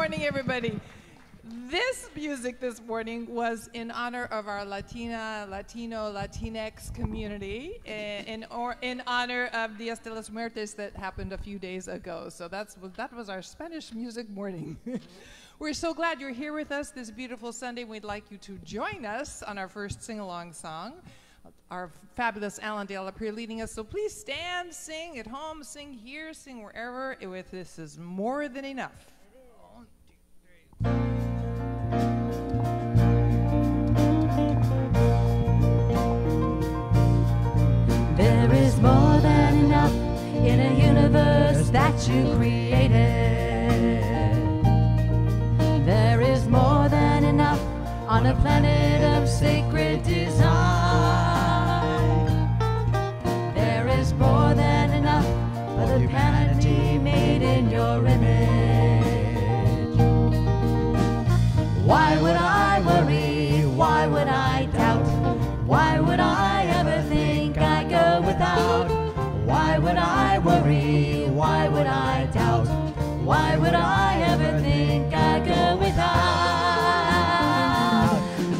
morning, everybody. This music this morning was in honor of our Latina, Latino, Latinx community, in honor of Dias de los Muertos that happened a few days ago. So that was our Spanish music morning. We're so glad you're here with us this beautiful Sunday. We'd like you to join us on our first sing-along song. Our fabulous Alan De La Pere leading us. So please stand, sing at home, sing here, sing wherever. With This Is More Than Enough. There is more than enough in a universe that you created. There is more than enough on a planet of sacred design. There is more than enough for the humanity made in your image. Why would I worry? Why would I doubt? Why would I ever think I go without? Why would I worry? Why would I doubt? Why would I ever think I go without?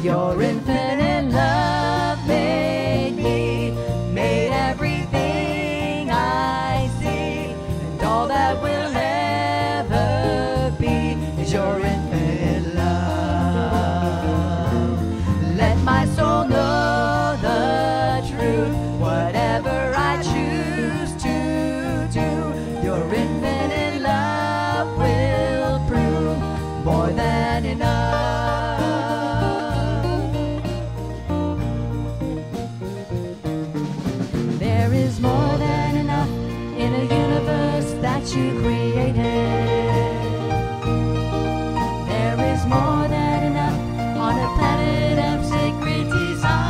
Your infinite love made me, made everything I see, and all that will ever be is your infinite love. Let my soul know the truth, whatever I choose to do, your infinite love will prove more than enough. There is more than enough in a universe that you created. There is more than enough on a planet of sacred design.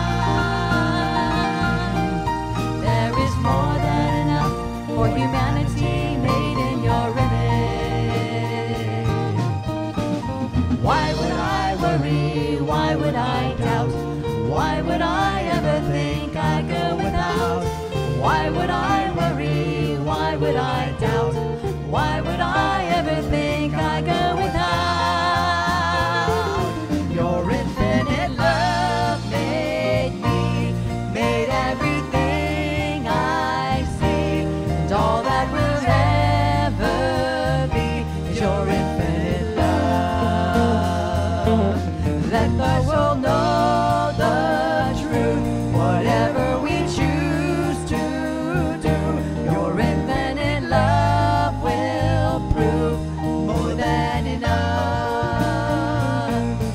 There is more than enough for humanity made in your image. Why would I worry? Why would I doubt? Why would I ever think I go without? Why would I worry? Why would I doubt? Why would I ever think I go without? Your infinite love made me, made everything I see, and all that will ever be is your infinite love. Let the world know the truth, whatever we choose to do, your infinite love will prove more than enough.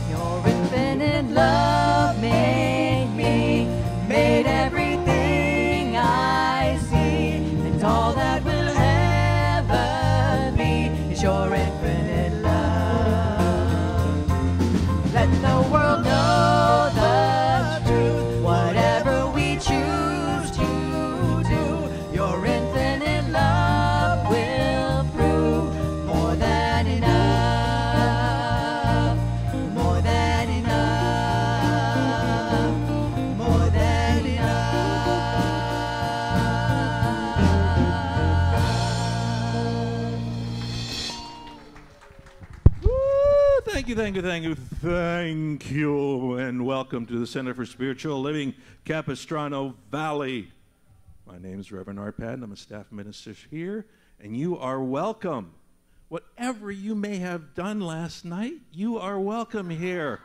Your infinite love made me, made everything I see, and all that will ever be is your infinite love. Let the world know the truth, whatever we choose to do, your infinite love will prove more than enough, more than enough, more than enough. Woo! Thank you, thank you, thank you, thank you, and welcome to the Center for Spiritual Living, Capistrano Valley. My name is Reverend Art Patton. I'm a staff minister here, and you are welcome. Whatever you may have done last night, you are welcome here.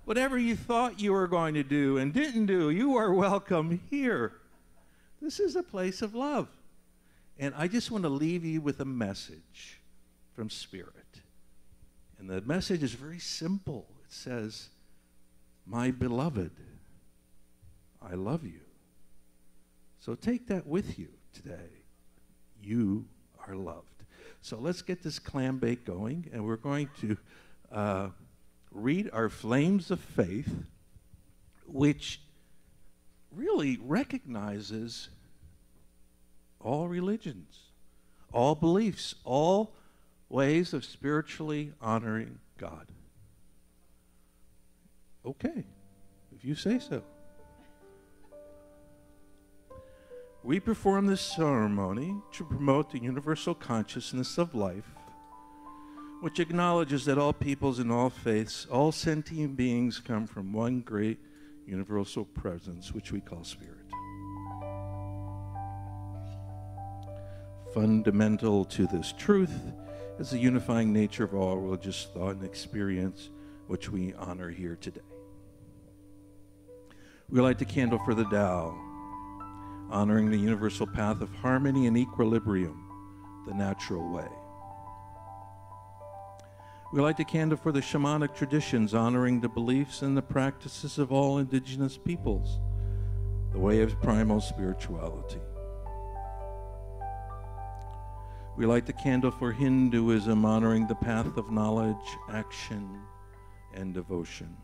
Whatever you thought you were going to do and didn't do, you are welcome here. This is a place of love. And I just want to leave you with a message from Spirit. And the message is very simple. It says, my beloved, I love you. So take that with you today. You are loved. So let's get this clam bake going, and we're going to read our Flames of Faith, which really recognizes all religions, all beliefs, all ways of spiritually honoring God. Okay, if you say so. We perform this ceremony to promote the universal consciousness of life which acknowledges that all peoples and all faiths, all sentient beings come from one great universal presence, which we call spirit. Fundamental to this truth is the unifying nature of all religious thought and experience, which we honor here today. We light the candle for the Tao, honoring the universal path of harmony and equilibrium, the natural way. We light the candle for the shamanic traditions, honoring the beliefs and the practices of all indigenous peoples, the way of primal spirituality. We light the candle for Hinduism, honoring the path of knowledge, action, and devotion.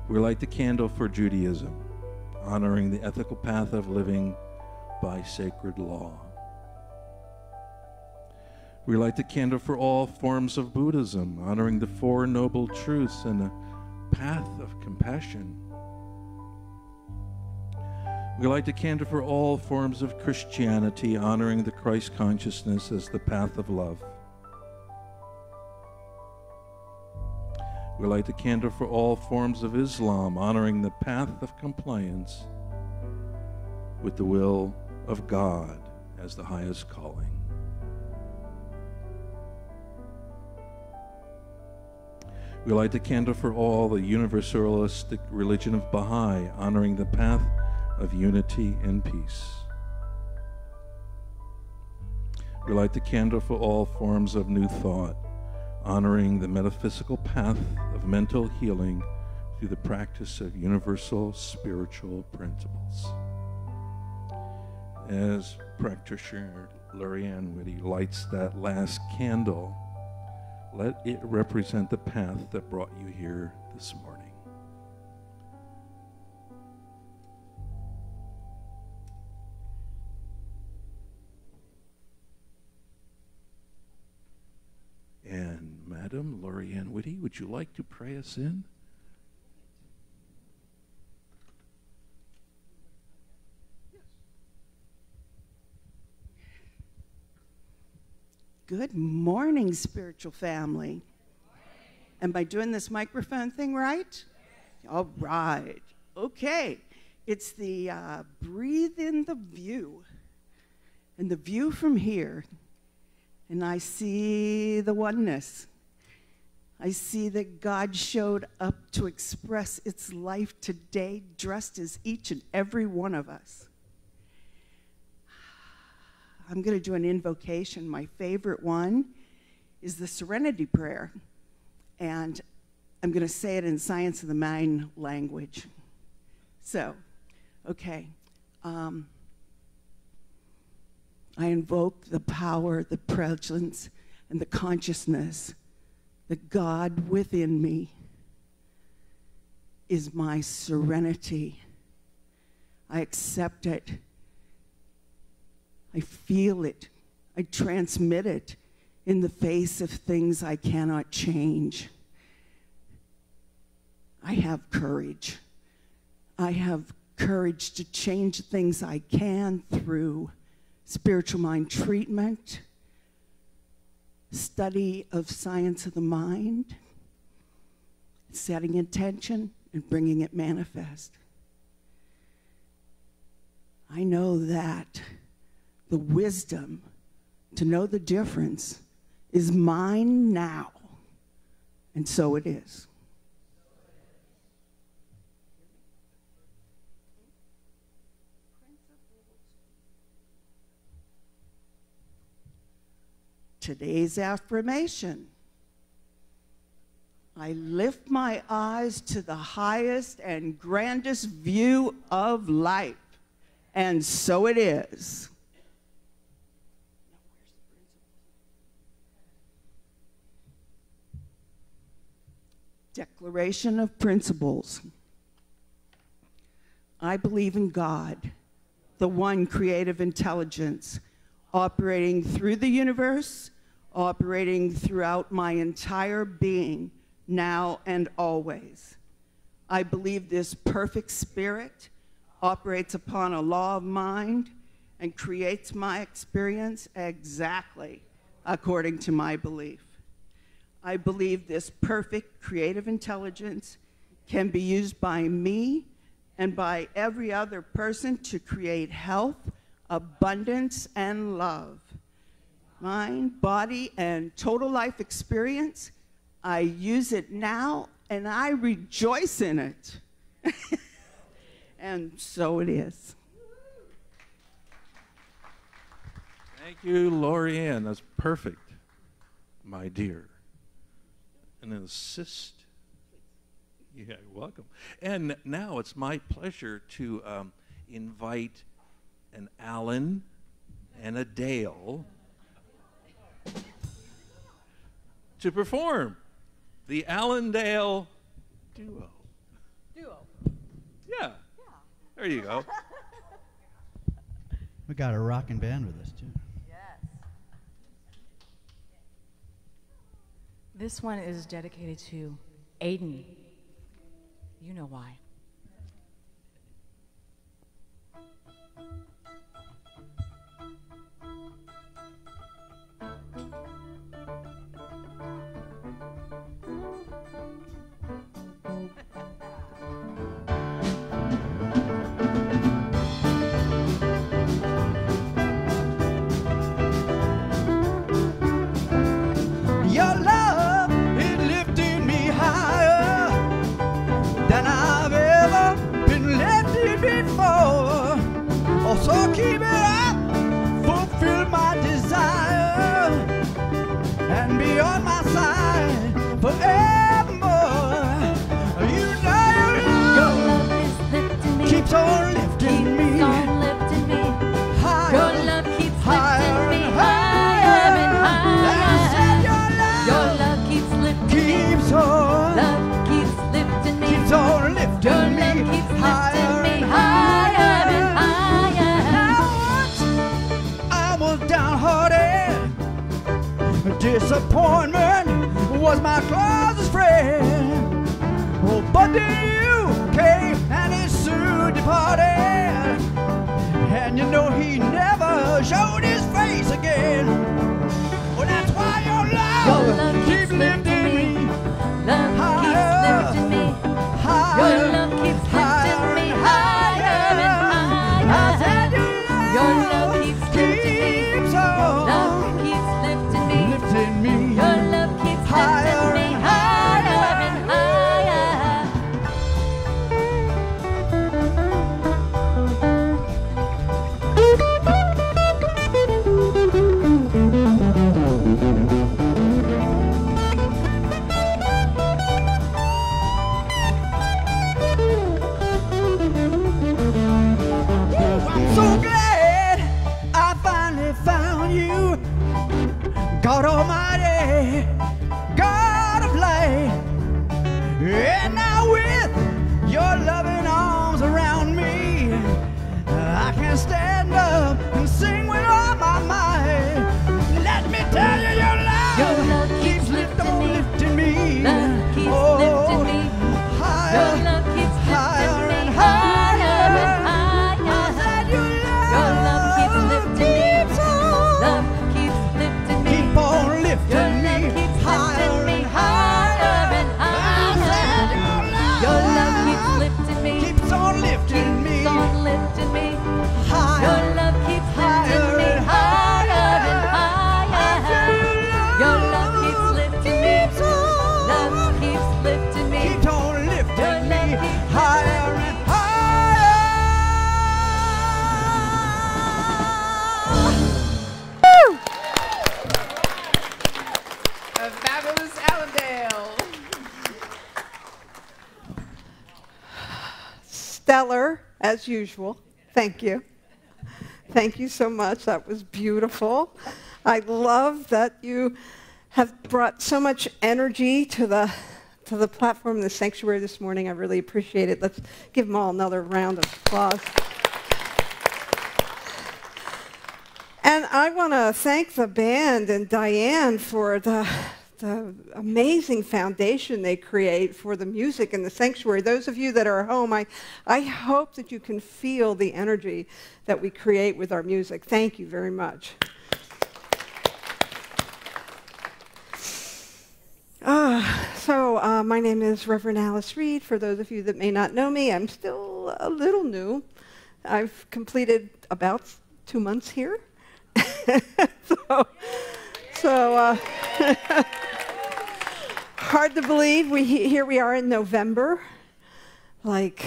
We light the candle for Judaism, honoring the ethical path of living by sacred law. We light the candle for all forms of Buddhism, honoring the Four Noble Truths and the path of compassion. We light the candle for all forms of Christianity, honoring the Christ consciousness as the path of love. We light the candle for all forms of Islam, honoring the path of compliance with the will of God as the highest calling. We light the candle for all the universalistic religion of Baha'i, honoring the path of unity and peace. We light the candle for all forms of New Thought, honoring the metaphysical path of mental healing through the practice of universal spiritual principles. As practitioner Lorianne Whitty lights that last candle, let it represent the path that brought you here this morning. And Madam Lorianne Whitty, would you like to pray us in? Good morning, spiritual family. Am I doing this microphone thing right? All right. Okay. It's the breathe in the view. And the view from here, and I see the oneness. I see that God showed up to express its life today, dressed as each and every one of us. I'm going to do an invocation. My favorite one is the Serenity Prayer. And I'm going to say it in Science of the Mind language. So, okay. I invoke the power, the presence, and the consciousness that God within me is my serenity. I accept it. I feel it. I transmit it in the face of things I cannot change. I have courage. I have courage to change things I can through spiritual mind treatment, study of science of the mind, setting intention, and bringing it manifest. I know that the wisdom to know the difference is mine now, and so it is. Today's affirmation: I lift my eyes to the highest and grandest view of life, and so it is. Declaration of Principles. I believe in God, the one creative intelligence, operating through the universe, operating throughout my entire being, now and always. I believe this perfect spirit operates upon a law of mind and creates my experience exactly according to my belief. I believe this perfect creative intelligence can be used by me and by every other person to create health, abundance, and love. Mind, body, and total life experience, I use it now and I rejoice in it. And so it is. Thank you, Lorianne. That's perfect, my dear. An assist. Yeah, you're welcome. And now it's my pleasure to invite an Alan and a Dale to perform the Alan Dale duo. Yeah. There you go. We got a rockin' band with us, too. This one is dedicated to Aiden. You know why. Your love, it lifted me higher than I've ever been lifted before. Oh, so keep it up, fulfill my desire, and be on my side forevermore. You know your love is lifting me, keeps on lifting me, keeps on lifting me. higher, Your love keeps higher, lifting me and higher and I said higher. Your love keeps lifting me, keeps on, love keeps lifting me. keeps on lifting Your love me keeps higher lifting me and higher and higher. Now once I was downhearted, disappointment was my closest friend. Oh, but then you came and it soon departed, and you know he never showed his face again. Well, that's why your love keeps lifting me Love higher, keeps lifting me. higher, Your love keeps lifting me higher and I higher. said Your love keeps lifting me. keeps on Love keeps lifting me. lifting me Your love keeps higher, lifting me higher and higher. I'm so glad I finally found you, God Almighty, God of light. And now with your loving arms around me, I can stand up and sing with all my might. Let me tell you, Your love keeps lifting lifting me. me. Love keeps Oh, lifting me. higher, Your love keeps higher lifting me and higher and I higher. said your Your love keeps lifting me. keeps on, Love keeps lifting me. keep on Your lifting love me keeps higher lifting me and higher and I said higher. Your love keeps lifting me. keeps on lifting me Keeps on lifting me. Your higher. love keeps lifting me higher and higher. Your love keeps lifting me. Love keeps lifting me. Keeps on Your lifting me love keeps higher lifting me. and higher. A fabulous Allendale. Stellar, as usual. Thank you. Thank you so much. That was beautiful. I love that you have brought so much energy to the platform, the sanctuary this morning. I really appreciate it. Let's give them all another round of applause. And I want to thank the band and Diane for the amazing foundation they create for the music in the sanctuary. Those of you that are at home, I hope that you can feel the energy that we create with our music. Thank you very much. My name is Reverend Alice Reed. For those of you that may not know me, I'm still a little new. I've completed about 2 months here. Hard to believe. Here we are in November. Like,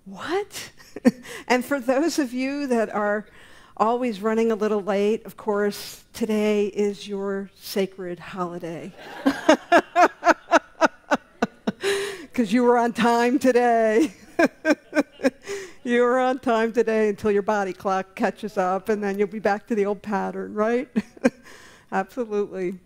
what? And for those of you that are always running a little late, of course, today is your sacred holiday. Because you were on time today. You were on time today until your body clock catches up, and then you'll be back to the old pattern, right? Absolutely.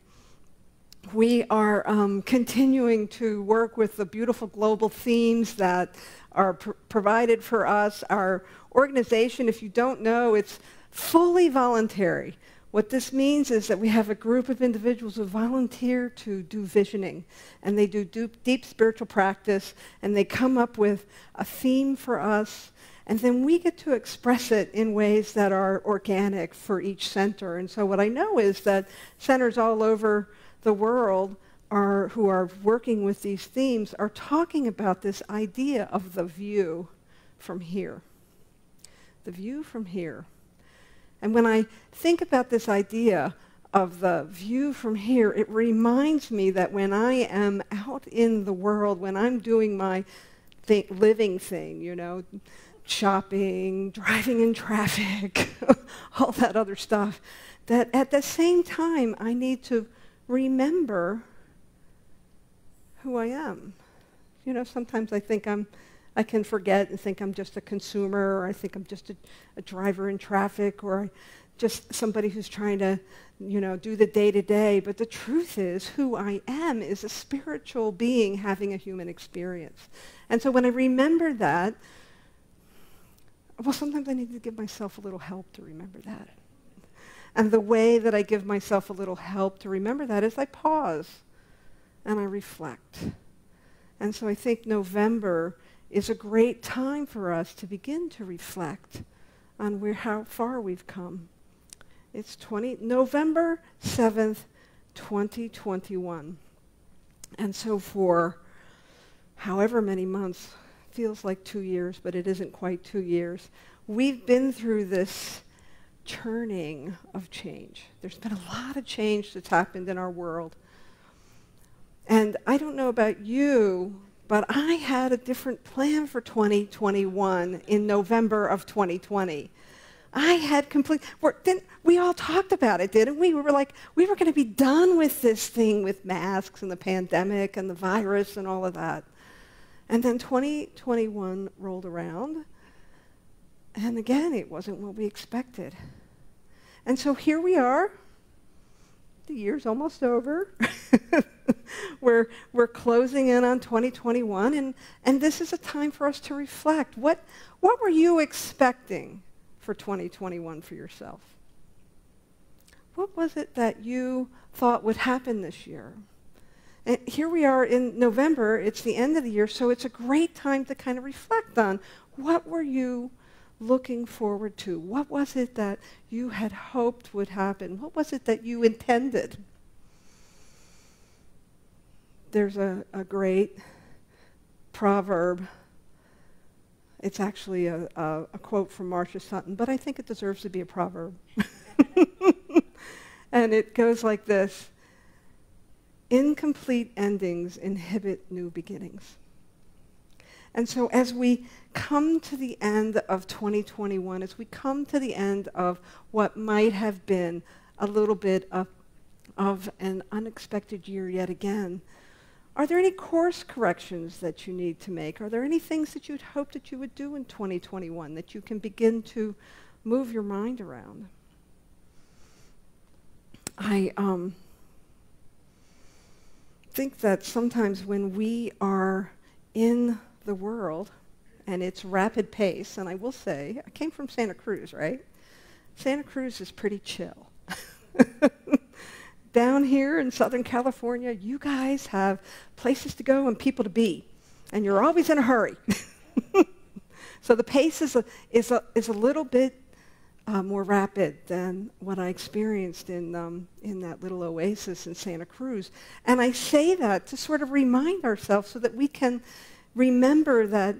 We are continuing to work with the beautiful global themes that are provided for us. Our organization, if you don't know, it's fully voluntary. What this means is that we have a group of individuals who volunteer to do visioning, and they do deep spiritual practice, and they come up with a theme for us, and then we get to express it in ways that are organic for each center. And so what I know is that centers all over the world who are working with these themes are talking about this idea of the view from here. The view from here. And when I think about this idea of the view from here, it reminds me that when I am out in the world, when I'm doing my living thing, you know, shopping, driving in traffic, all that other stuff, that at the same time I need to remember who I am. You know, sometimes I think I can forget and think I'm just a consumer, or I think I'm just a driver in traffic, or just somebody who's trying to, you know, do the day-to-day. But the truth is, who I am is a spiritual being having a human experience. And so when I remember that, well, sometimes I need to give myself a little help to remember that. And the way that I give myself a little help to remember that is I pause and I reflect. And so I think November is a great time for us to begin to reflect on how far we've come. It's November 7th, 2021. And so for however many months, feels like 2 years, but it isn't quite 2 years, we've been through this churning of change. There's been a lot of change that's happened in our world. And I don't know about you, but I had a different plan for 2021 in November of 2020. I had we all talked about it, didn't we? We were like, we were going to be done with this thing with masks and the pandemic and the virus and all of that. And then 2021 rolled around, and again, it wasn't what we expected. And so here we are. The year's almost over. We're closing in on 2021, and this is a time for us to reflect. What were you expecting for 2021 for yourself? What was it that you thought would happen this year? And here we are in November. It's the end of the year, so it's a great time to kind of reflect on what were you looking forward to? What was it that you had hoped would happen? What was it that you intended? There's a great proverb. It's actually a quote from Marcia Sutton, but I think it deserves to be a proverb. And it goes like this: incomplete endings inhibit new beginnings. And so as we come to the end of 2021, as we come to the end of what might have been a little bit of an unexpected year yet again, are there any course corrections that you need to make? Are there any things that you'd hope that you would do in 2021 that you can begin to move your mind around? I think that sometimes when we are in the world and its rapid pace, and I will say, I came from Santa Cruz, right? Santa Cruz is pretty chill. Down here in Southern California, you guys have places to go and people to be, and you're always in a hurry. So the pace is a little bit more rapid than what I experienced in that little oasis in Santa Cruz. And I say that to sort of remind ourselves so that we can remember that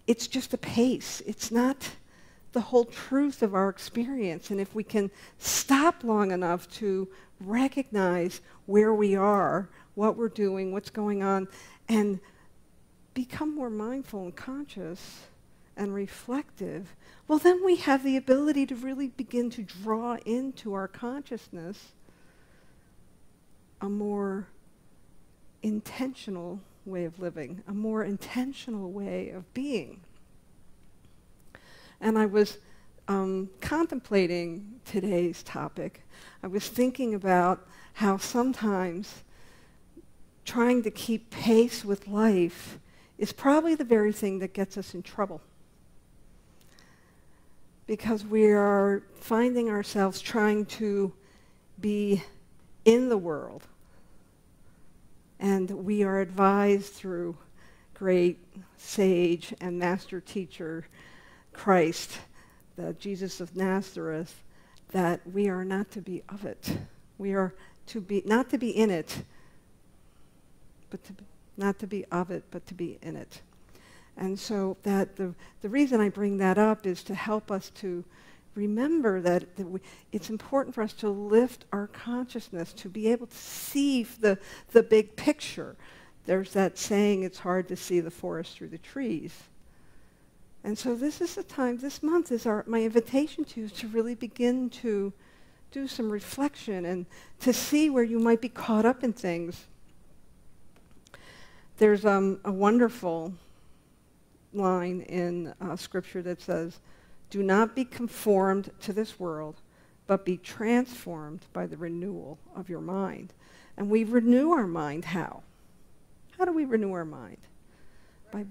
it's just a pace. It's not the whole truth of our experience. And if we can stop long enough to recognize where we are, what we're doing, what's going on, and become more mindful and conscious and reflective, well, then we have the ability to really begin to draw into our consciousness a more intentional way of living, a more intentional way of being. And I was contemplating today's topic. I was thinking about how sometimes trying to keep pace with life is probably the very thing that gets us in trouble. Because we are finding ourselves trying to be in the world. And we are advised through great sage and master teacher Christ, the Jesus of Nazareth, that we are not to be of it. We are to be, not to be in it, but not to be of it, but to be in it. And so that the reason I bring that up is to help us to remember that it's important for us to lift our consciousness, to be able to see the big picture. There's that saying, it's hard to see the forest through the trees. And so this is the time, this month is my invitation to you to really begin to do some reflection and to see where you might be caught up in things. There's a wonderful line in Scripture that says, "Do not be conformed to this world, but be transformed by the renewal of your mind." And we renew our mind how? How do we renew our mind? By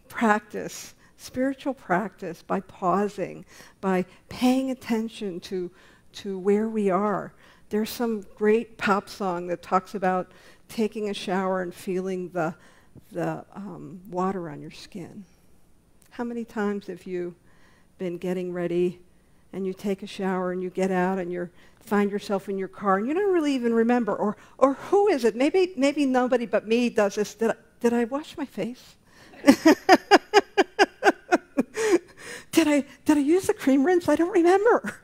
practice, spiritual practice, by pausing, by paying attention to where we are. There's some great pop song that talks about taking a shower and feeling the water on your skin. How many times have you been getting ready and you take a shower and you get out and you find yourself in your car and you don't really even remember, or who is it? Maybe nobody but me does this. Did I wash my face? Did I use the cream rinse? I don't remember.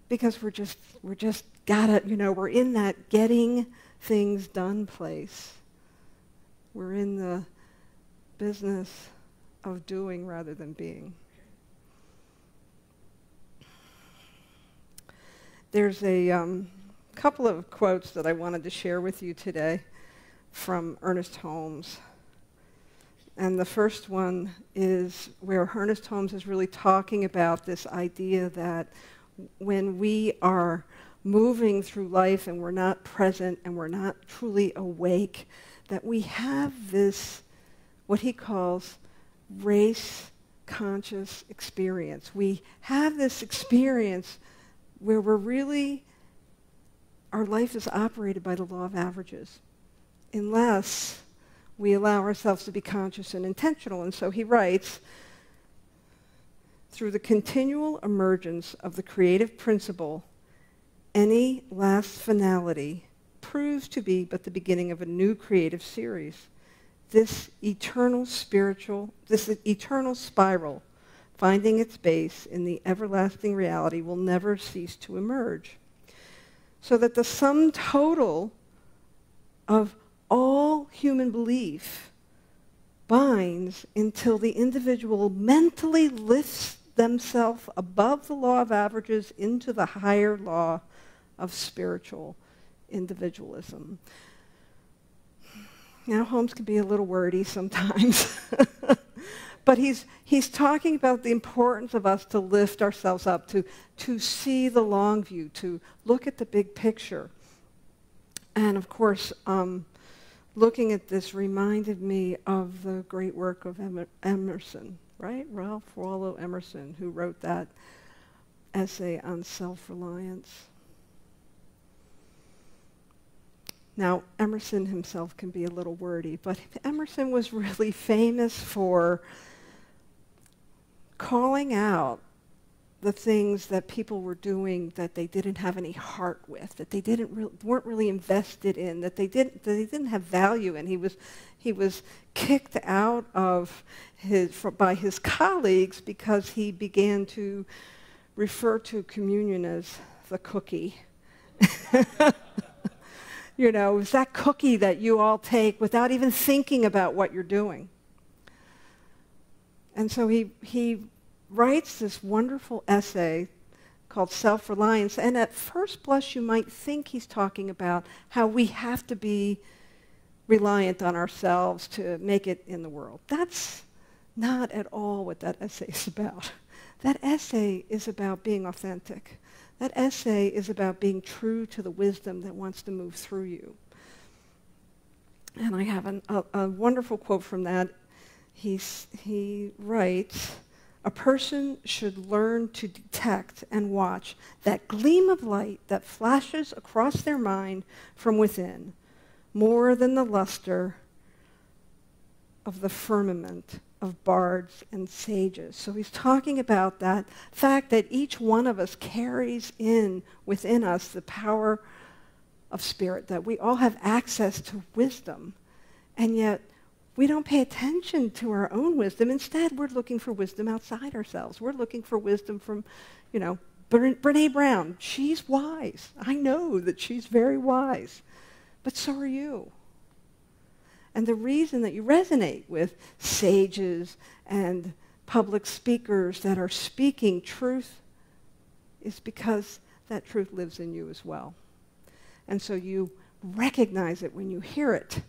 Because we're just gotta, we're in that getting things done place. We're in the business of doing rather than being. There's a couple of quotes that I wanted to share with you today from Ernest Holmes. And the first one is where Ernest Holmes is really talking about this idea that when we are moving through life and we're not present and we're not truly awake, that we have this, what he calls race-conscious experience. We have this experience where our life is operated by the law of averages, unless we allow ourselves to be conscious and intentional. And so he writes, "Through the continual emergence of the creative principle, any last finality proves to be but the beginning of a new creative series. This eternal spiral, finding its base in the everlasting reality, will never cease to emerge. So that the sum total of all human belief binds until the individual mentally lifts themselves above the law of averages into the higher law of spiritual individualism." Now, Holmes can be a little wordy sometimes, but he's talking about the importance of us to lift ourselves up, to see the long view, to look at the big picture. And of course, looking at this reminded me of the great work of Emerson, right? Ralph Waldo Emerson, who wrote that essay on self-reliance. Now, Emerson himself can be a little wordy, but Emerson was really famous for calling out the things that people were doing that they didn't have any heart with, that they weren't really invested in, that they didn't have value in. He was kicked out of by his colleagues because he began to refer to communion as the cookie. You know, it's that cookie that you all take without even thinking about what you're doing. And so he writes this wonderful essay called Self-Reliance, and at first blush you might think he's talking about how we have to be reliant on ourselves to make it in the world. That's not at all what that essay is about. That essay is about being authentic. That essay is about being true to the wisdom that wants to move through you. And I have a wonderful quote from that. He writes, "A person should learn to detect and watch that gleam of light that flashes across their mind from within, more than the luster of the firmament of bards and sages." So he's talking about that fact that each one of us carries within us the power of spirit, that we all have access to wisdom, and yet we don't pay attention to our own wisdom. Instead, we're looking for wisdom outside ourselves. We're looking for wisdom from, Brené Brown. She's wise. I know that she's very wise, but so are you. And the reason that you resonate with sages and public speakers that are speaking truth is because that truth lives in you as well. And so you recognize it when you hear it.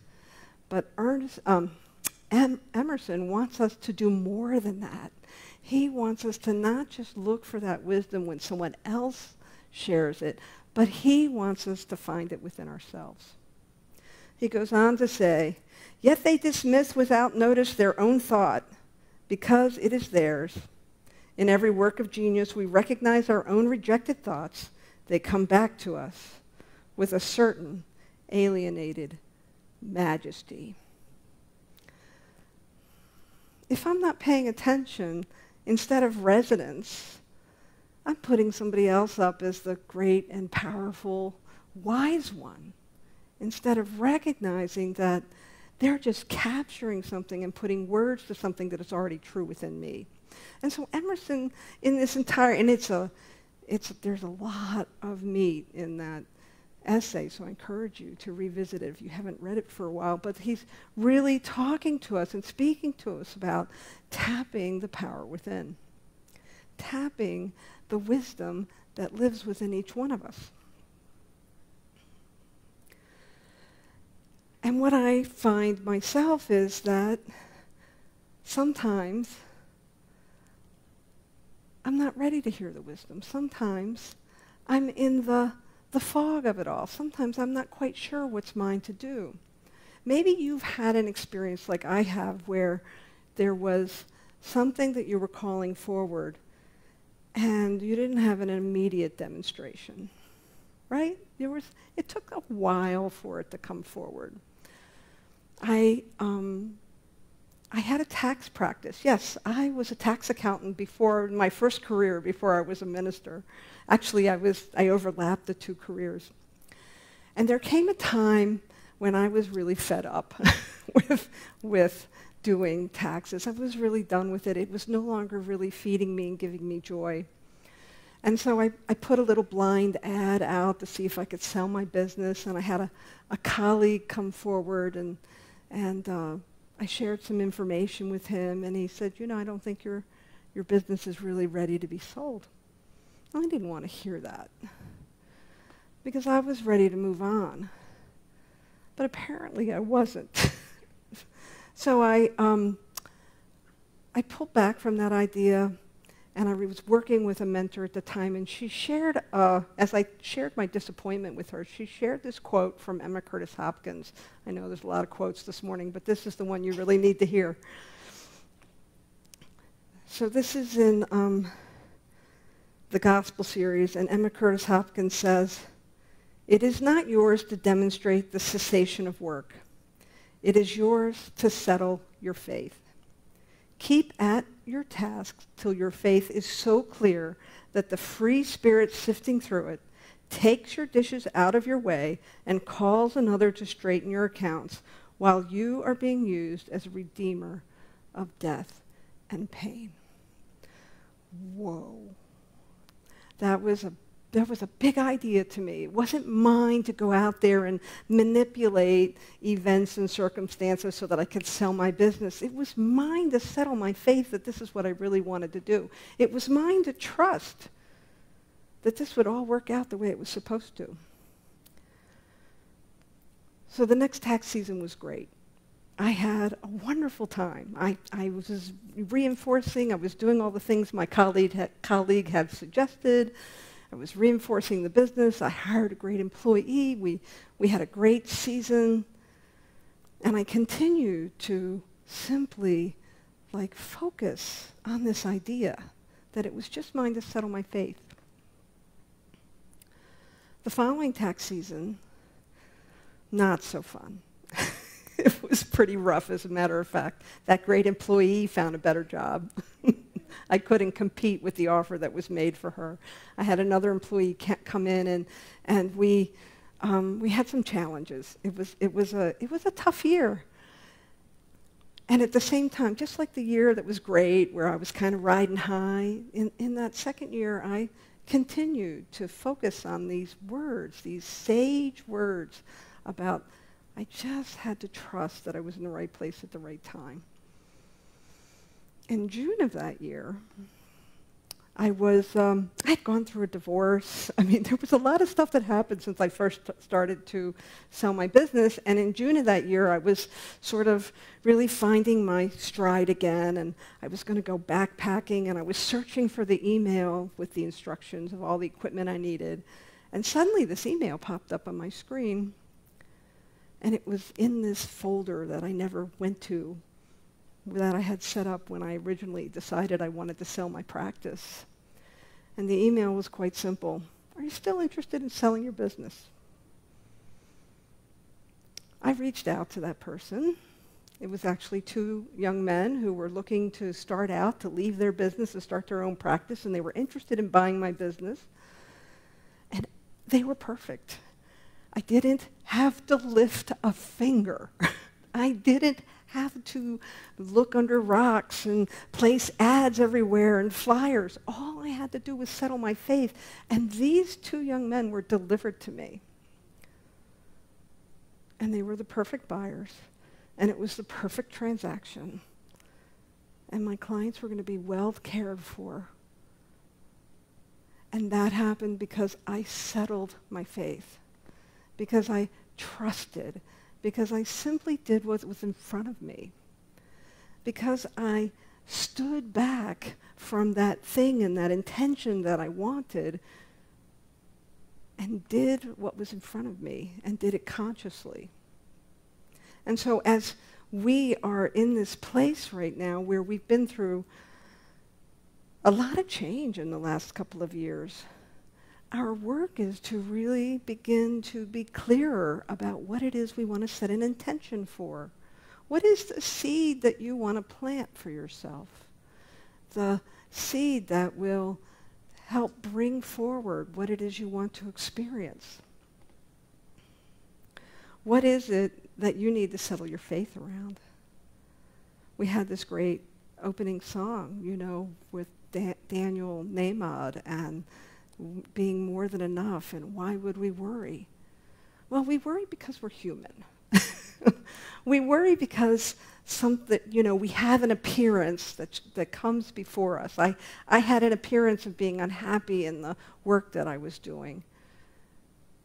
But Emerson wants us to do more than that. He wants us to not just look for that wisdom when someone else shares it, but he wants us to find it within ourselves. He goes on to say, "Yet they dismiss without notice their own thought, because it is theirs. In every work of genius, we recognize our own rejected thoughts. They come back to us with a certain alienated majesty." If I'm not paying attention, instead of resonance, I'm putting somebody else up as the great and powerful, wise one, instead of recognizing that they're just capturing something and putting words to something that is already true within me. And so Emerson, in this entire, and there's a lot of meat in that essay, so I encourage you to revisit it if you haven't read it for a while, but he's really talking to us and speaking to us about tapping the power within, tapping the wisdom that lives within each one of us. And what I find myself is that sometimes I'm not ready to hear the wisdom. Sometimes I'm in the fog of it all. Sometimes I'm not quite sure what's mine to do. Maybe you've had an experience like I have where there was something that you were calling forward and you didn't have an immediate demonstration, right? It took a while for it to come forward. I had a tax practice. Yes, I was a tax accountant before my first career, before I was a minister. Actually, I overlapped the two careers. And there came a time when I was really fed up with doing taxes. I was really done with it. It was no longer really feeding me and giving me joy. And so I put a little blind ad out to see if I could sell my business, and I had a colleague come forward, and I shared some information with him, and he said, I don't think your business is really ready to be sold. I didn't want to hear that because I was ready to move on. But apparently I wasn't. So I pulled back from that idea, and I was working with a mentor at the time, and she shared, as I shared my disappointment with her, she shared this quote from Emma Curtis Hopkins. I know there's a lot of quotes this morning, but this is the one you really need to hear. So this is in the Gospel series, and Emma Curtis Hopkins says, "It is not yours to demonstrate the cessation of work. It is yours to settle your faith. Keep at your task till your faith is so clear that the free spirit sifting through it takes your dishes out of your way and calls another to straighten your accounts while you are being used as a redeemer of death and pain. Whoa. That was a big idea to me. It wasn't mine to go out there and manipulate events and circumstances so that I could sell my business. It was mine to settle my faith that this is what I really wanted to do. It was mine to trust that this would all work out the way it was supposed to. So the next tax season was great. I had a wonderful time. I was reinforcing, I was doing all the things my colleague had suggested. I was reinforcing the business. I hired a great employee. We had a great season. And I continued to simply focus on this idea that it was just mine to settle my faith. The following tax season, not so fun. It was pretty rough, as a matter of fact. That great employee found a better job. I couldn't compete with the offer that was made for her. I had another employee come in, and we had some challenges. It was a tough year. And at the same time, just like the year that was great, where I was kind of riding high, in that second year, I continued to focus on these words, these sage words about I just had to trust that I was in the right place at the right time. In June of that year, I had gone through a divorce. I mean, there was a lot of stuff that happened since I first started to sell my business. And in June of that year, I was sort of really finding my stride again. And I was going to go backpacking. And I was searching for the email with the instructions of all the equipment I needed. And suddenly this email popped up on my screen. And it was in this folder that I never went to, that I had set up when I originally decided I wanted to sell my practice. And the email was quite simple. Are you still interested in selling your business? I reached out to that person. It was actually two young men who were looking to start out, to leave their business and start their own practice, and they were interested in buying my business. And they were perfect. I didn't have to lift a finger. I didn't have to look under rocks and place ads everywhere and flyers. All I had to do was settle my faith. And these two young men were delivered to me. And they were the perfect buyers. And it was the perfect transaction. And my clients were going to be well cared for. And that happened because I settled my faith. Because I trusted. Because I simply did what was in front of me. Because I stood back from that thing and that intention that I wanted and did what was in front of me and did it consciously. And so as we are in this place right now where we've been through a lot of change in the last couple of years, our work is to really begin to be clearer about what it is we want to set an intention for. What is the seed that you want to plant for yourself? The seed that will help bring forward what it is you want to experience. What is it that you need to settle your faith around? We had this great opening song, with Daniel Nahmod and being more than enough, and why would we worry? Well, we worry because we're human. We worry because we have an appearance that comes before us. I had an appearance of being unhappy in the work that I was doing.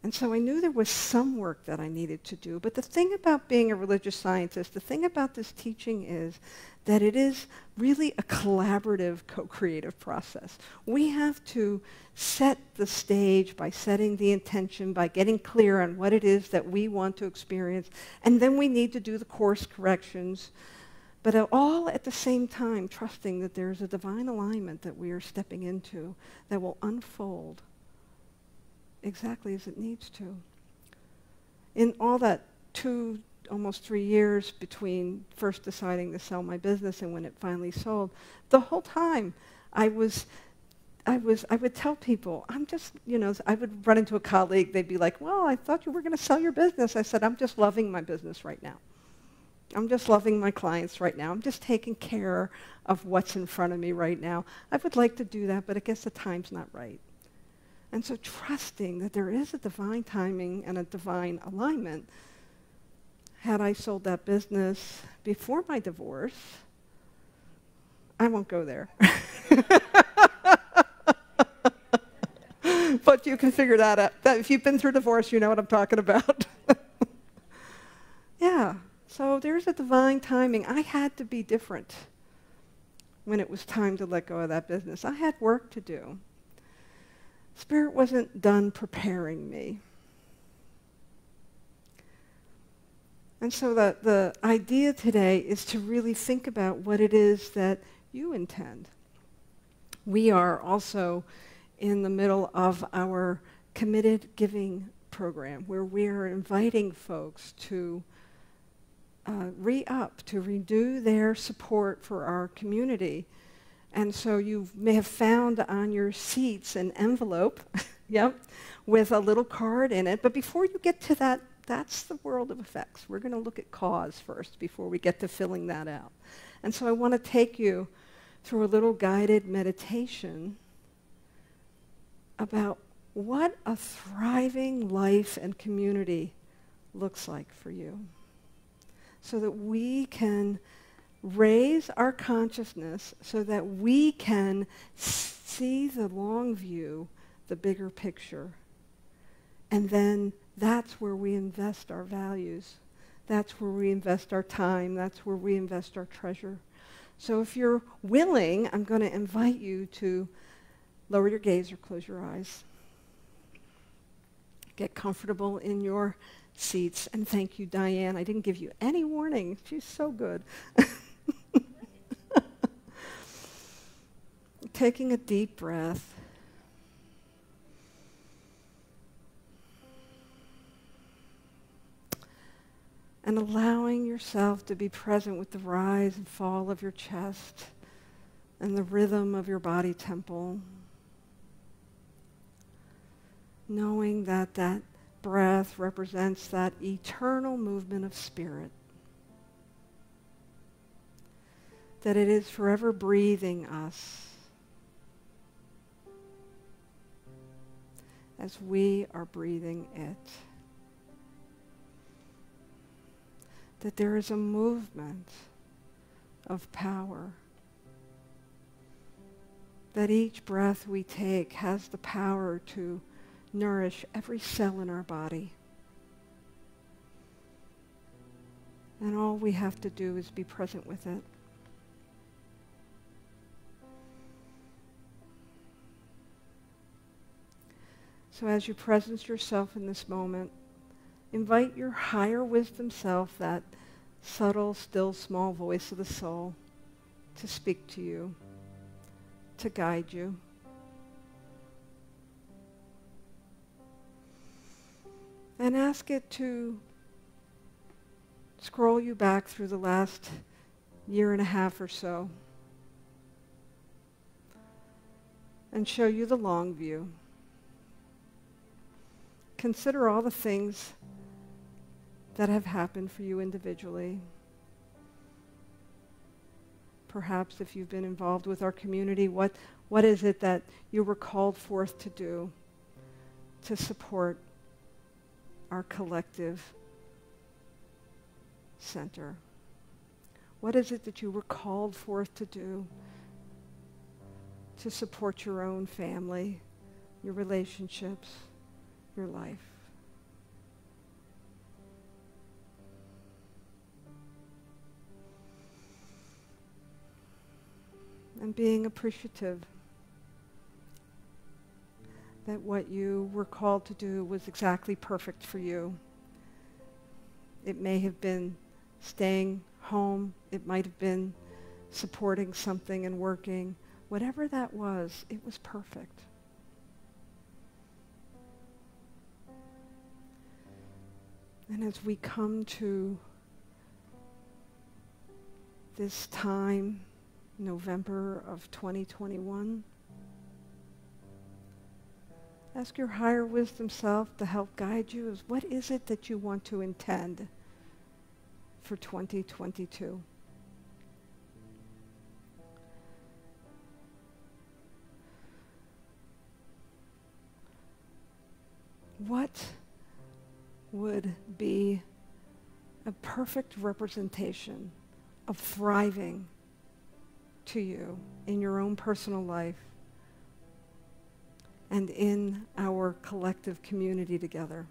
And so I knew there was some work that I needed to do. But the thing about being a religious scientist, the thing about this teaching is that it is really a collaborative, co-creative process. We have to set the stage by setting the intention, by getting clear on what it is that we want to experience, and then we need to do the course corrections, but all at the same time trusting that there's a divine alignment that we are stepping into that will unfold exactly as it needs to. In all that 2 almost 3 years between first deciding to sell my business and when it finally sold, the whole time I would tell people, I'm just, I would run into a colleague, they'd be like, well, I thought you were going to sell your business. I said, I'm just loving my business right now. I'm just loving my clients right now. I'm just taking care of what's in front of me right now. I would like to do that, but I guess the time's not right. And so trusting that there is a divine timing and a divine alignment. Had I sold that business before my divorce, I won't go there. But you can figure that out. If you've been through divorce, you know what I'm talking about. Yeah, so there's a divine timing. I had to be different when it was time to let go of that business. I had work to do. Spirit wasn't done preparing me. And so the idea today is to really think about what it is that you intend. We are also in the middle of our committed giving program where we are inviting folks to re-up, to renew their support for our community. And so you may have found on your seats an envelope, yep, with a little card in it. But before you get to that, that's the world of effects. We're going to look at cause first before we get to filling that out. And so I want to take you through a little guided meditation about what a thriving life and community looks like for you, so that we can raise our consciousness so that we can see the long view, the bigger picture. And then that's where we invest our values. That's where we invest our time. That's where we invest our treasure. So if you're willing, I'm going to invite you to lower your gaze or close your eyes. Get comfortable in your seats. And thank you, Diane. I didn't give you any warning. She's so good. Taking a deep breath. And allowing yourself to be present with the rise and fall of your chest and the rhythm of your body temple. Knowing that that breath represents that eternal movement of spirit. That it is forever breathing us as we are breathing it. That there is a movement of power. That each breath we take has the power to nourish every cell in our body. And all we have to do is be present with it. So as you presence yourself in this moment, invite your higher wisdom self, that subtle, still, small voice of the soul, to speak to you, to guide you. And ask it to scroll you back through the last year and a half or so and show you the long view. Consider all the things that have happened for you individually. Perhaps if you've been involved with our community, what is it that you were called forth to do to support our collective center? What is it that you were called forth to do to support your own family, your relationships, your life? And being appreciative that what you were called to do was exactly perfect for you. It may have been staying home. It might have been supporting something and working. Whatever that was, it was perfect. And as we come to this time, November of 2021. Ask your higher wisdom self to help guide you. What is it that you want to intend for 2022? What would be a perfect representation of thriving to you in your own personal life and in our collective community together?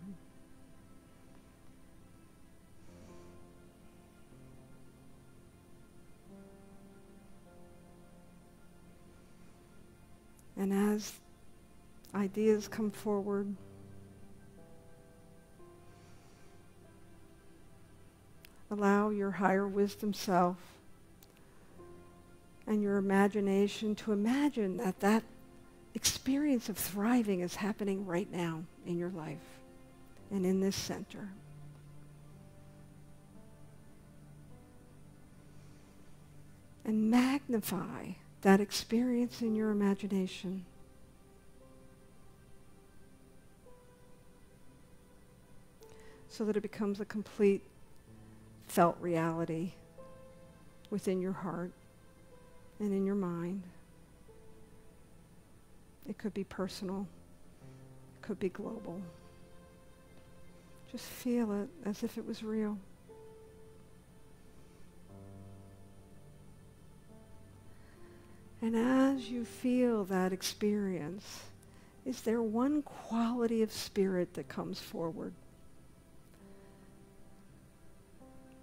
And as ideas come forward, allow your higher wisdom self and your imagination to imagine that that experience of thriving is happening right now in your life and in this center. And magnify that experience in your imagination. So that it becomes a complete felt reality within your heart and in your mind. It could be personal, it could be global. Just feel it as if it was real. And as you feel that experience, is there one quality of spirit that comes forward?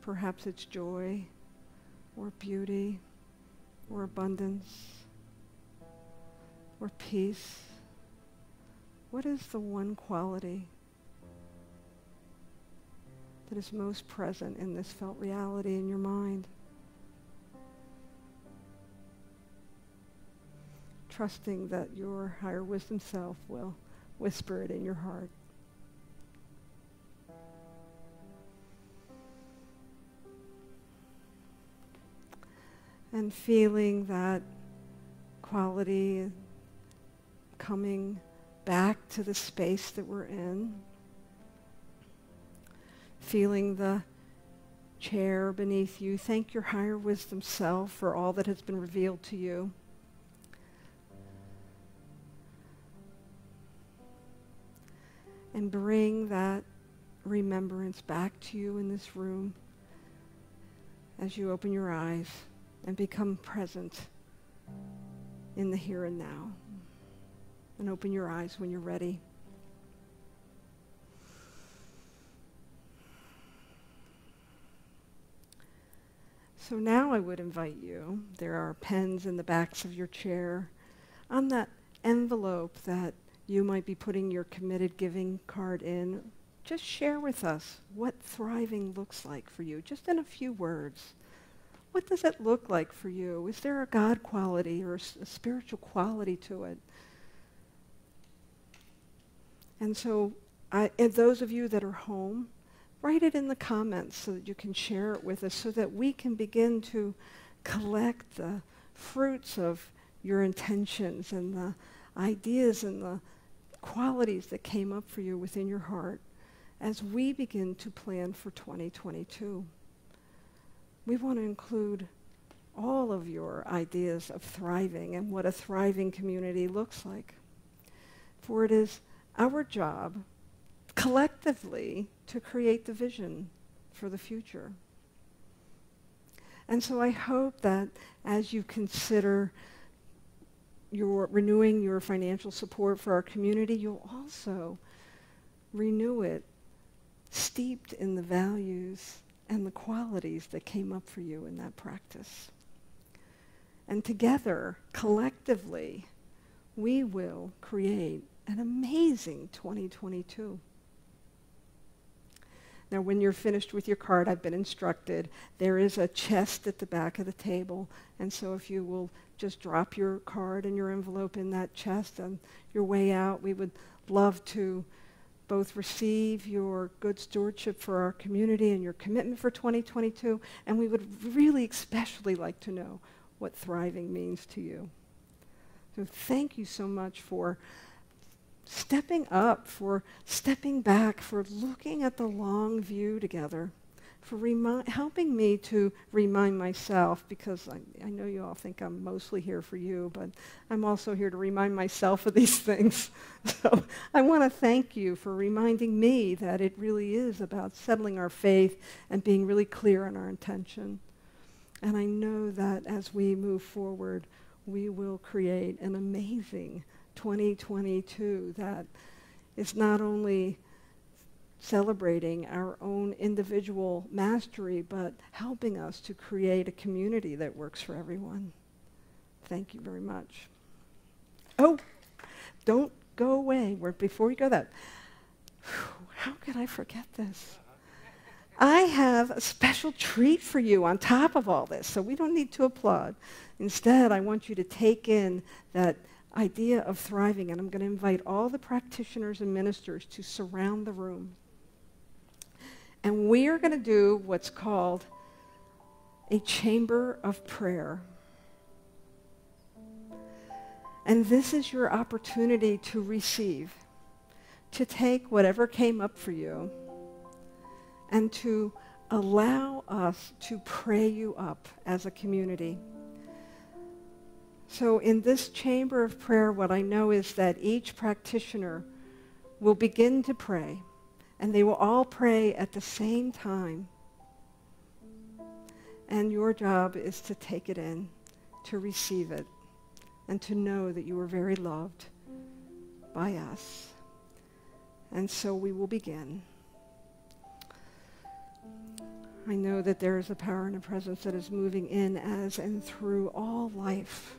Perhaps it's joy, or beauty, or abundance, or peace. What is the one quality that is most present in this felt reality in your mind? Trusting that your higher wisdom self will whisper it in your heart. And feeling that quality coming back to the space that we're in. Feeling the chair beneath you. Thank your higher wisdom self for all that has been revealed to you. And bring that remembrance back to you in this room as you open your eyes and become present in the here and now. And open your eyes when you're ready. So now I would invite you, there are pens in the backs of your chair, on that envelope that you might be putting your committed giving card in, just share with us what thriving looks like for you, just in a few words. What does it look like for you? Is there a God quality or a spiritual quality to it? And so, and those of you that are home, write it in the comments so that you can share it with us, so that we can begin to collect the fruits of your intentions and the ideas and the qualities that came up for you within your heart as we begin to plan for 2022. We want to include all of your ideas of thriving and what a thriving community looks like. For it is our job collectively to create the vision for the future. And so I hope that as you consider renewing your financial support for our community, you'll also renew it steeped in the values and the qualities that came up for you in that practice. And together, collectively, we will create an amazing 2022. Now, when you're finished with your card, I've been instructed, there is a chest at the back of the table. And so if you will just drop your card and your envelope in that chest on your way out, we would love to both receive your good stewardship for our community and your commitment for 2022, and we would really especially like to know what thriving means to you. So thank you so much for stepping up, for stepping back, for looking at the long view together, for helping me to remind myself, because I know you all think I'm mostly here for you, but I'm also here to remind myself of these things. So I want to thank you for reminding me that it really is about settling our faith and being really clear on our intention. And I know that as we move forward, we will create an amazing 2022 that is not only celebrating our own individual mastery, but helping us to create a community that works for everyone. Thank you very much. Oh, don't go away. Before we go that, how could I forget this? I have a special treat for you on top of all this, so we don't need to applaud. Instead, I want you to take in that idea of thriving, and I'm going to invite all the practitioners and ministers to surround the room. And we are going to do what's called a chamber of prayer. And this is your opportunity to receive, to take whatever came up for you, and to allow us to pray you up as a community. So in this chamber of prayer, what I know is that each practitioner will begin to pray, and they will all pray at the same time. And your job is to take it in, to receive it, and to know that you are very loved by us. And so we will begin. I know that there is a power and a presence that is moving in as and through all life,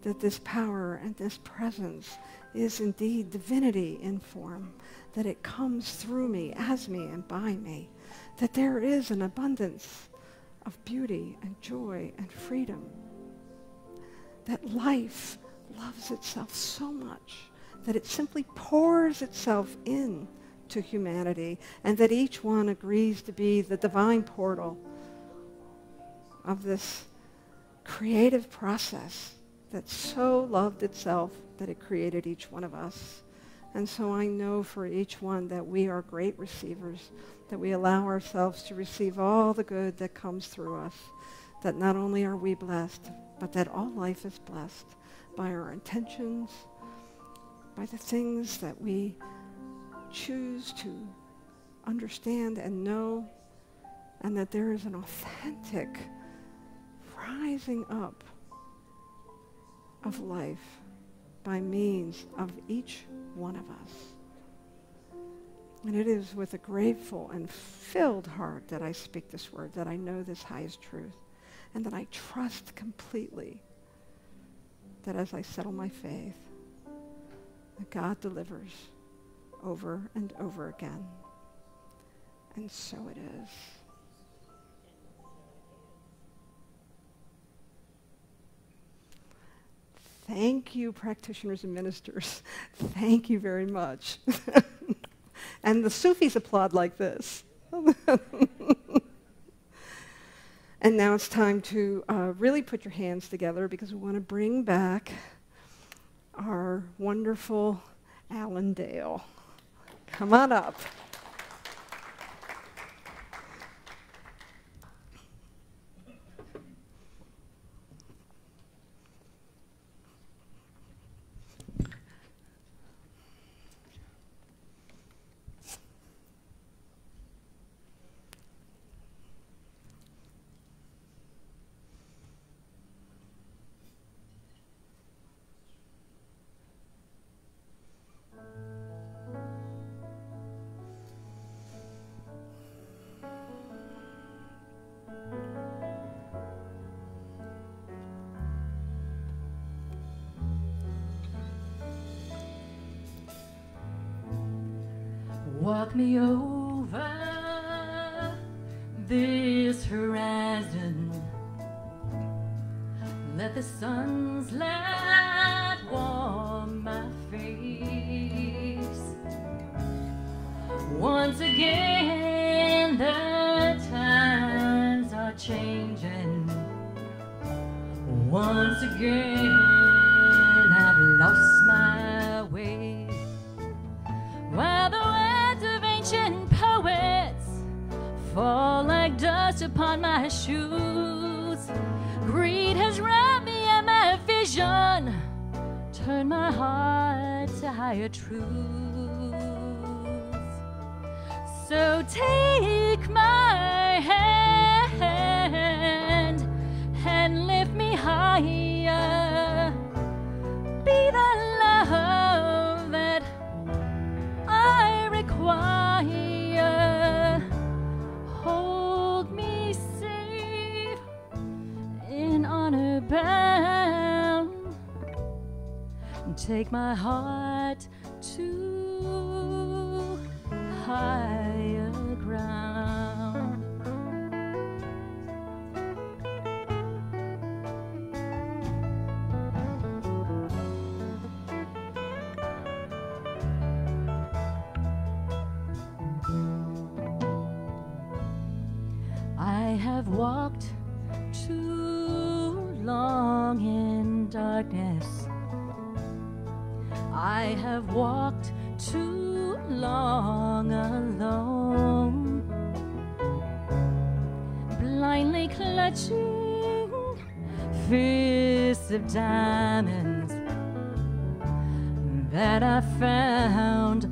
that this power and this presence is indeed divinity in form, that it comes through me, as me, and by me, that there is an abundance of beauty and joy and freedom, that life loves itself so much that it simply pours itself in to humanity, and that each one agrees to be the divine portal of this creative process that so loved itself that it created each one of us. And so I know for each one that we are great receivers, that we allow ourselves to receive all the good that comes through us, that not only are we blessed, but that all life is blessed by our intentions, by the things that we choose to understand and know, and that there is an authentic rising up of life by means of each one of us. And it is with a grateful and filled heart that I speak this word, that I know this highest truth, and that I trust completely that as I settle my faith, that God delivers over and over again. And so it is. Thank you, practitioners and ministers. Thank you very much. And the Sufis applaud like this. And now it's time to really put your hands together, because we want to bring back our wonderful Alan Dale. Come on up. Walk me over this horizon. Let the sun's light warm my face. Once again, the times are changing. Once again, I've lost my way. While the words of ancient poets fall like dust upon my shoes, greed has robbed me of my vision, turned my heart to higher truths. So take my hand and lift me higher. Be the love that I require. Hold me safe in honor bound. Take my heart to higher ground. I have walked too long in darkness. I have walked too long alone, blindly clutching fists of diamonds that I found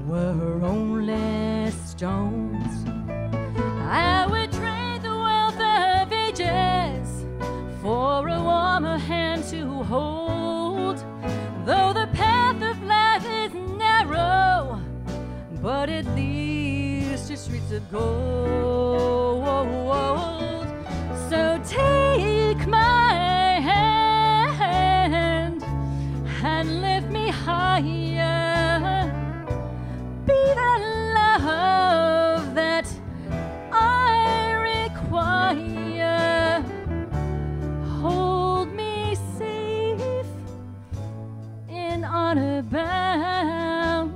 were only stones. I would trade the wealth of ages for a warmer hand to hold, though the path of life is narrow, but it leads to streets of gold. So take my hand and lift me higher. Be the love that I require. Hold me safe in honor bound,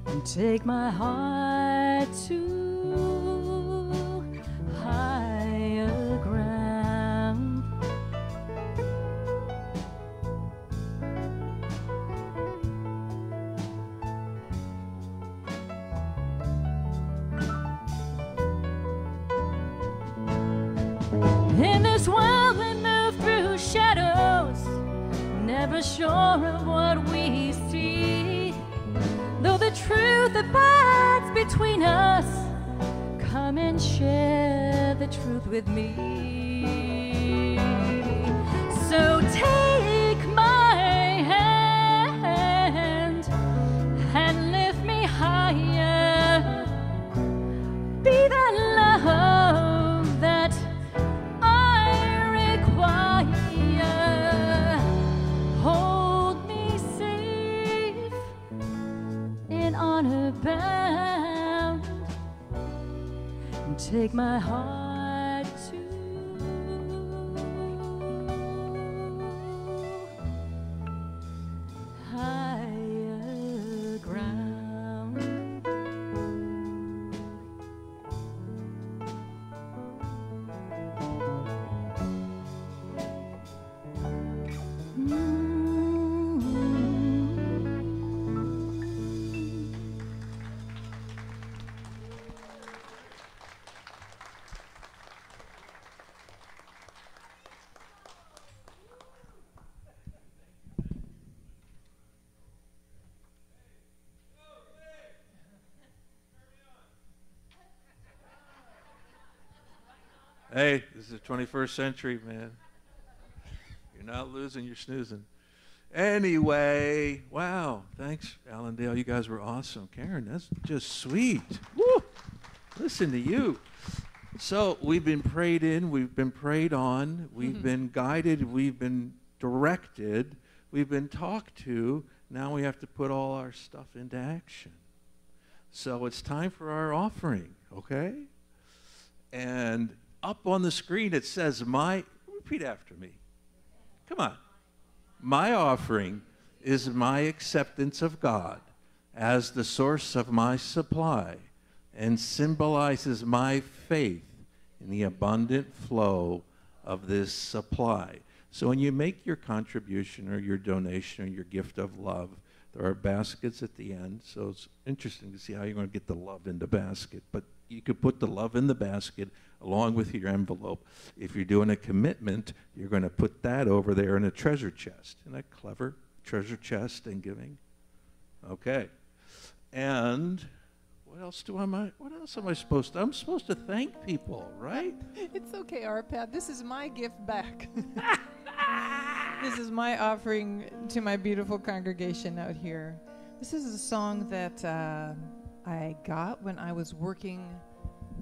and take my heart to higher ground. In this world we move through shadows, never sure of what we see. Though the truth abides between us, come and share the truth with me. So take my hand and lift me higher. Be the love that I require. Hold me safe in honor bound, and take my heart to higher ground. Hey, this is the 21st century, man. You're not losing, you're snoozing. Anyway, wow, thanks, Allendale. You guys were awesome. Karen, that's just sweet. Woo! Listen to you. So we've been prayed in, we've been prayed on, we've been guided, we've been directed, we've been talked to. Now we have to put all our stuff into action. So it's time for our offering, okay? And up on the screen it says, repeat after me. Come on. My offering is my acceptance of God as the source of my supply and symbolizes my faith in the abundant flow of this supply. So when you make your contribution or your donation or your gift of love, there are baskets at the end. So it's interesting to see how you're going to get the love in the basket. But you could put the love in the basket along with your envelope. If you're doing a commitment, you're going to put that over there in a treasure chest. Isn't that clever? Treasure chest and giving. Okay. And what else am I supposed to? I'm supposed to thank people, right? It's okay, Arpad. This is my gift back. This is my offering to my beautiful congregation out here. This is a song that I got when I was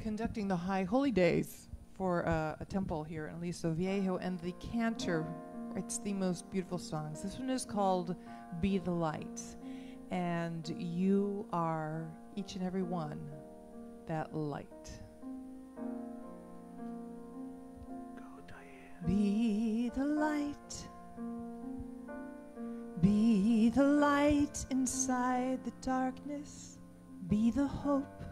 conducting the High Holy Days for a temple here in Aliso Viejo, and the cantor writes the most beautiful songs. This one is called Be the Light, and you are, each and every one, that light. Go, Diane. Be the light. Be the light inside the darkness. Be the hope.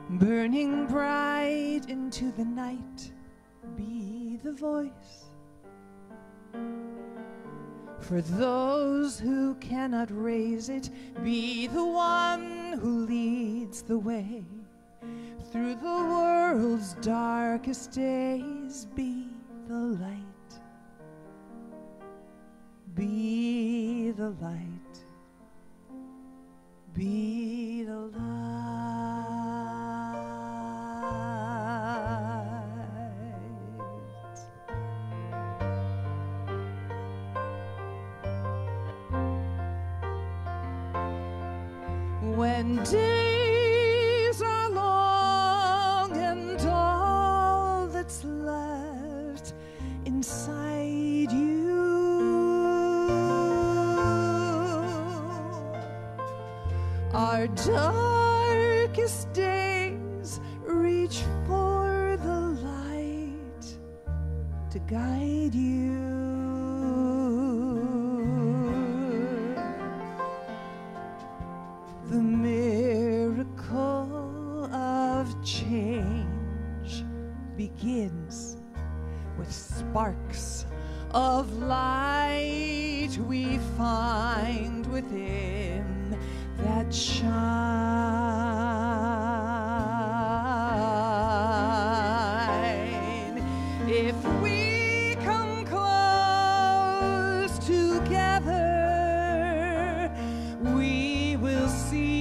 Burning bright into the night. Be the voice. For those who cannot raise it, be the one who leads the way. Through the world's darkest days, be the light. Be the light. Be the light. When days are long and all that's left inside you our darkest days, reach for the light to guide you. The miracle of change begins with sparks of light we find within that shine. If we come close together, we will see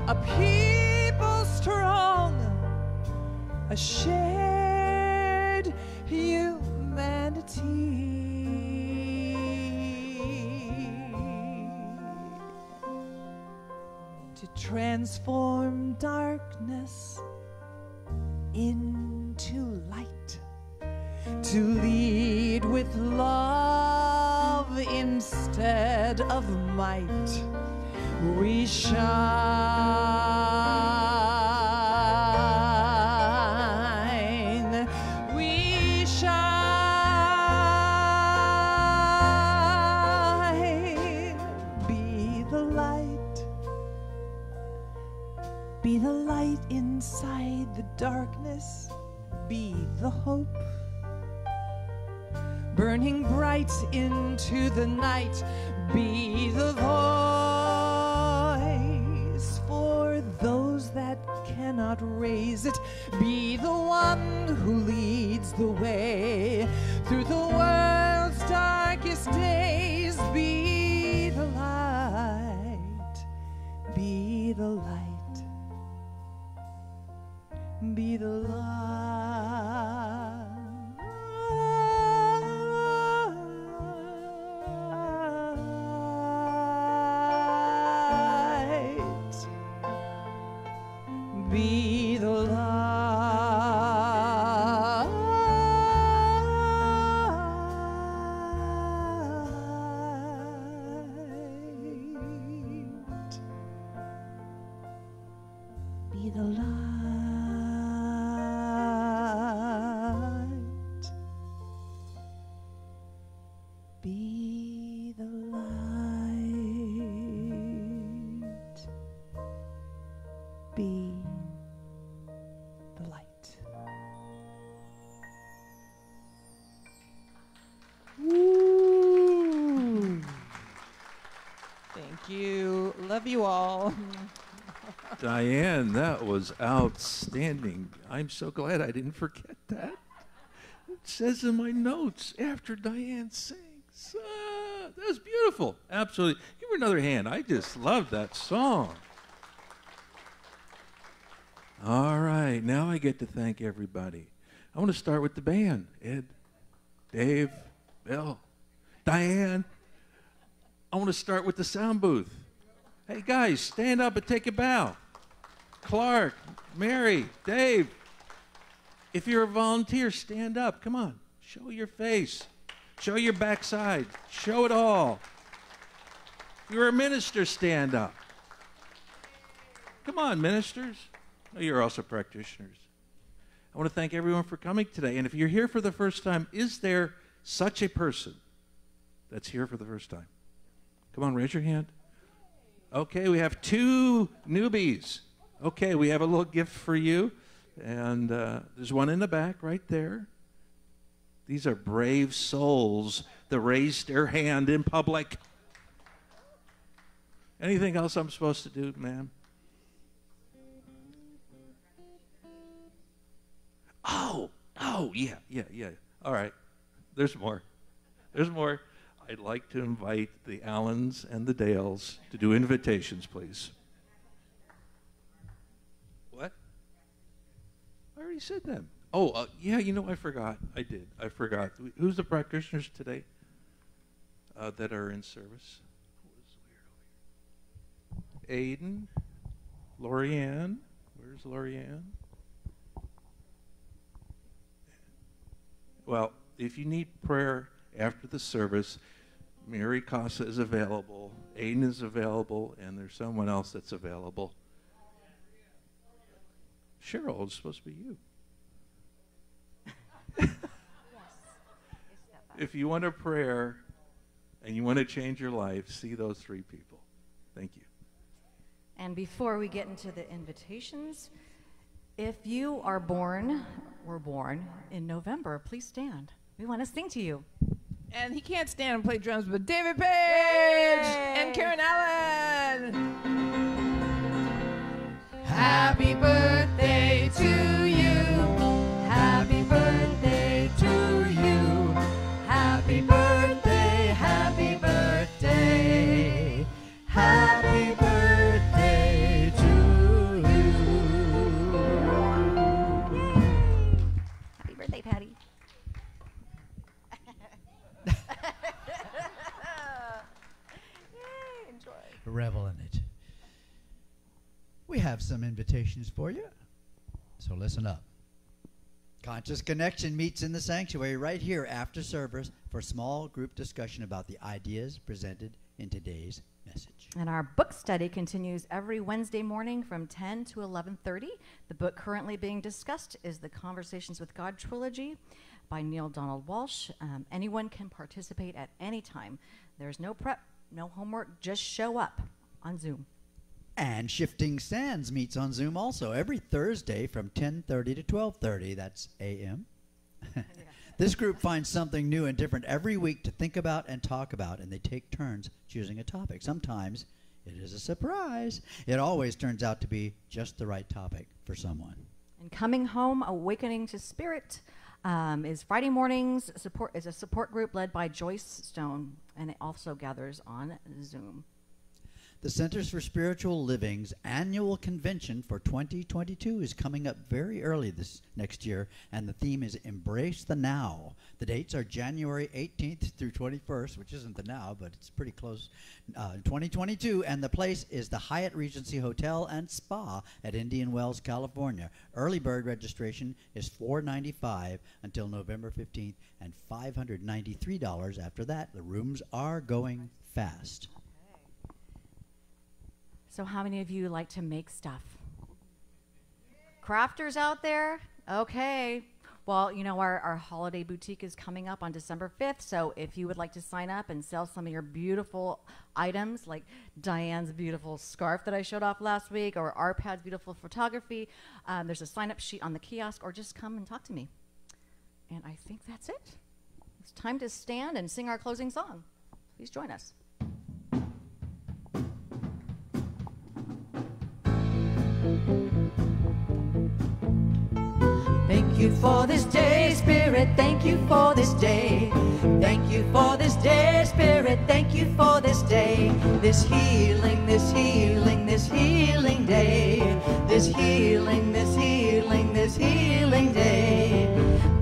a people strong, a shared humanity. To transform darkness into light, to lead with love instead of might, we shine. We shine. Be the light. Be the light inside the darkness. Be the hope. Burning bright into the night. Be the voice for those that cannot raise it. Be the one who leads the way through the world's darkest days. Be the light. Be the light. Be the light. Be the light. Be the light. be the light. Woo. Thank you. Love you all. Diane, that was outstanding. I'm so glad I didn't forget that. It says in my notes after Diane sings. That was beautiful. Absolutely. Give her another hand. I just love that song. All right, now I get to thank everybody. I want to start with the band. Ed, Dave, Bill, Diane. I want to start with the sound booth. Hey, guys, stand up and take a bow. Clark, Mary, Dave. If you're a volunteer, stand up. Come on. Show your face. Show your backside. Show it all. If you're a minister, stand up. Come on, ministers. Oh, you're also practitioners. I want to thank everyone for coming today. And if you're here for the first time, is there such a person that's here for the first time? Come on, raise your hand. Okay, we have 2 newbies. Okay, we have a little gift for you. And there's one in the back right there. These are brave souls that raised their hand in public. Anything else I'm supposed to do, ma'am? Oh, yeah. All right. There's more. I'd like to invite the Allens and the Dales to do invitations, please. What? I already said them. Oh, yeah, I forgot. I forgot. Who's the practitioners today that are in service? Aiden, Lorianne. Where's Lorianne? Well, if you need prayer after the service, Mary Casa is available, Aiden is available, and there's someone else that's available. Cheryl, it's supposed to be you. If you want a prayer and you want to change your life, see those 3 people. Thank you. And before we get into the invitations, if you are born in November, please stand. We want to sing to you. And he can't stand and play drums, but David Page and Karen Allen. Happy birthday to you. Happy birthday to you. Happy birthday, happy birthday. Happy birthday to you. Happy birthday, Patty. Revel in it. We have some invitations for you, so listen up. Conscious Connection meets in the sanctuary right here after service for a small group discussion about the ideas presented in today's message. And our book study continues every Wednesday morning from 10 to 11:30. The book currently being discussed is the Conversations with God trilogy by Neil Donald Walsh. Anyone can participate at any time. There's no prep, no homework, just show up on Zoom. And Shifting Sands meets on Zoom also every Thursday from 10:30 to 12:30. That's a.m. This group finds something new and different every week to think about and talk about, and they take turns choosing a topic. Sometimes it is a surprise. It always turns out to be just the right topic for someone. And Coming Home, Awakening to Spirit is Friday mornings. Is a support group led by Joyce Stone, and it also gathers on Zoom. The Centers for Spiritual Living's annual convention for 2022 is coming up very early this next year, and the theme is Embrace the Now. The dates are January 18th through 21st, which isn't the now, but it's pretty close, 2022, and the place is the Hyatt Regency Hotel and Spa at Indian Wells, California. Early bird registration is $495 until November 15th, and $593 after that. The rooms are going fast. So how many of you like to make stuff? Crafters out there? Okay. Well, you know, our holiday boutique is coming up on December 5th, so if you would like to sign up and sell some of your beautiful items, like Diane's beautiful scarf that I showed off last week, or Arpad's beautiful photography, there's a sign-up sheet on the kiosk, or just come and talk to me. And I think that's it. It's time to stand and sing our closing song. Please join us. Thank you for this day, Spirit, thank you for this day. Thank you for this day, Spirit, thank you for this day. This healing, this healing, this healing day. This healing, this healing, this healing day.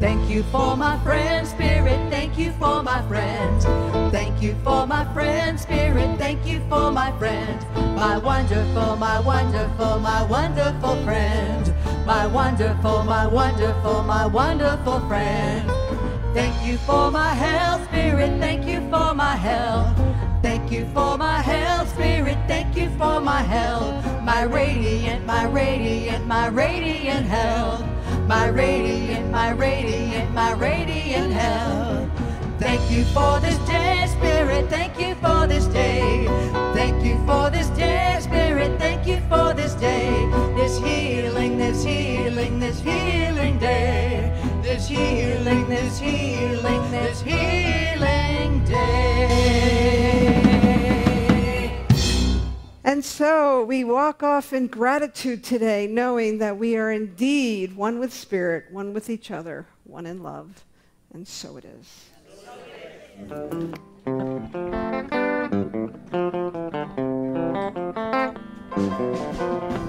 Thank you for my friend, Spirit, thank you for my friend. Thank you for my friend, Spirit, thank you for my friend. My wonderful, my wonderful, my wonderful friend. My wonderful, my wonderful, my wonderful friend. Thank you for my health, Spirit, thank you for my health. Thank you for my health, Spirit, thank you for my health. My radiant, my radiant, my radiant health. My radiant, my radiant, my radiant health. Thank you for this day, Spirit, thank you for this day. Thank you for this day, Spirit, thank you for this day. This healing, this healing, this healing day. This healing, this healing, this healing day. And so we walk off in gratitude today, knowing that we are indeed one with Spirit, one with each other, one in love. And so it is. Thank you.